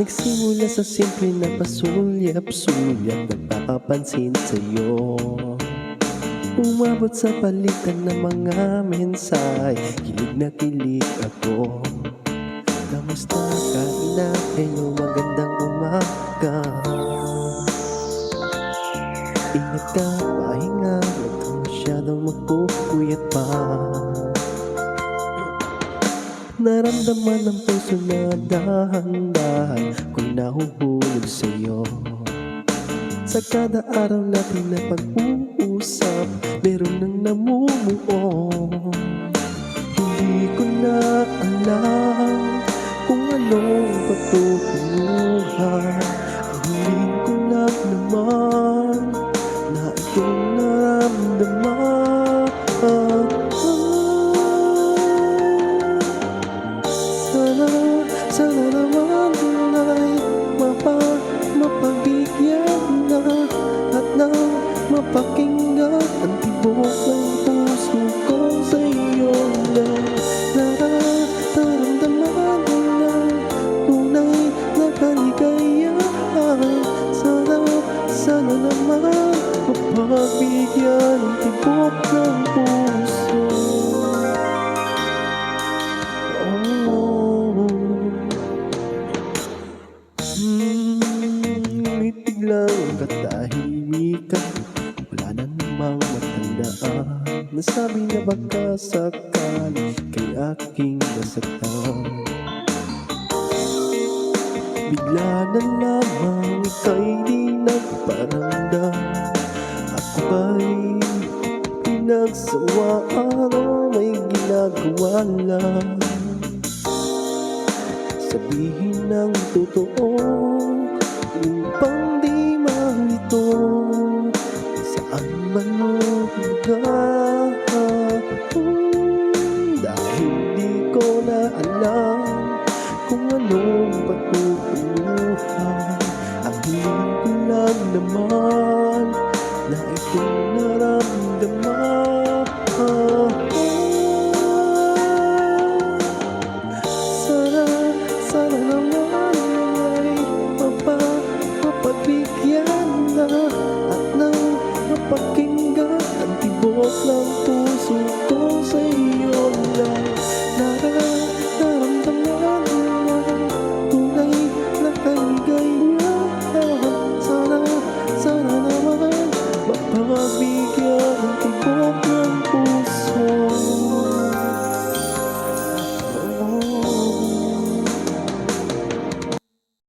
Nagsimula sa simple na pasulyap-sulyap, nagpapapansin sa'yo. Umabot sa palitan ng mga mensahe, kilig na kilig ako. Kamusta ka na? Hello, magandang umaga. Ingat ka, pahinga, huwag kang masyadong magpupuyat pa. Naramdaman ng puso na dahan-dahan ko'y nahuhulog sa'yo. Sa kada araw natin na pag-uusap, meron nang namumuo. Hindi ko na alam kung anong patutunguhan. Ang hiling ko lang naman na itong naramdaman. Sana naman ay mapabigyan na at nang mapakinggan ang tibok ng puso ko sa iyo na nararamdaman ng tunay na kaligayahan. Sana naman mapabigyan ang tibok ng puso. Ngitig lang katahimikan, wala na namang matandaan. Nasabi na baka sakali kay aking nasaktan. Bigla na lamang ika'y di nagparamdam. Ako ba'y pinagsawaan o may ginagawa lang? Sabihin ng totoo upang di malito. Saan ba lugar? Dahil di ko na alam kung anong patutunguhan. Ang hiling ko lang naman na itong naramdaman.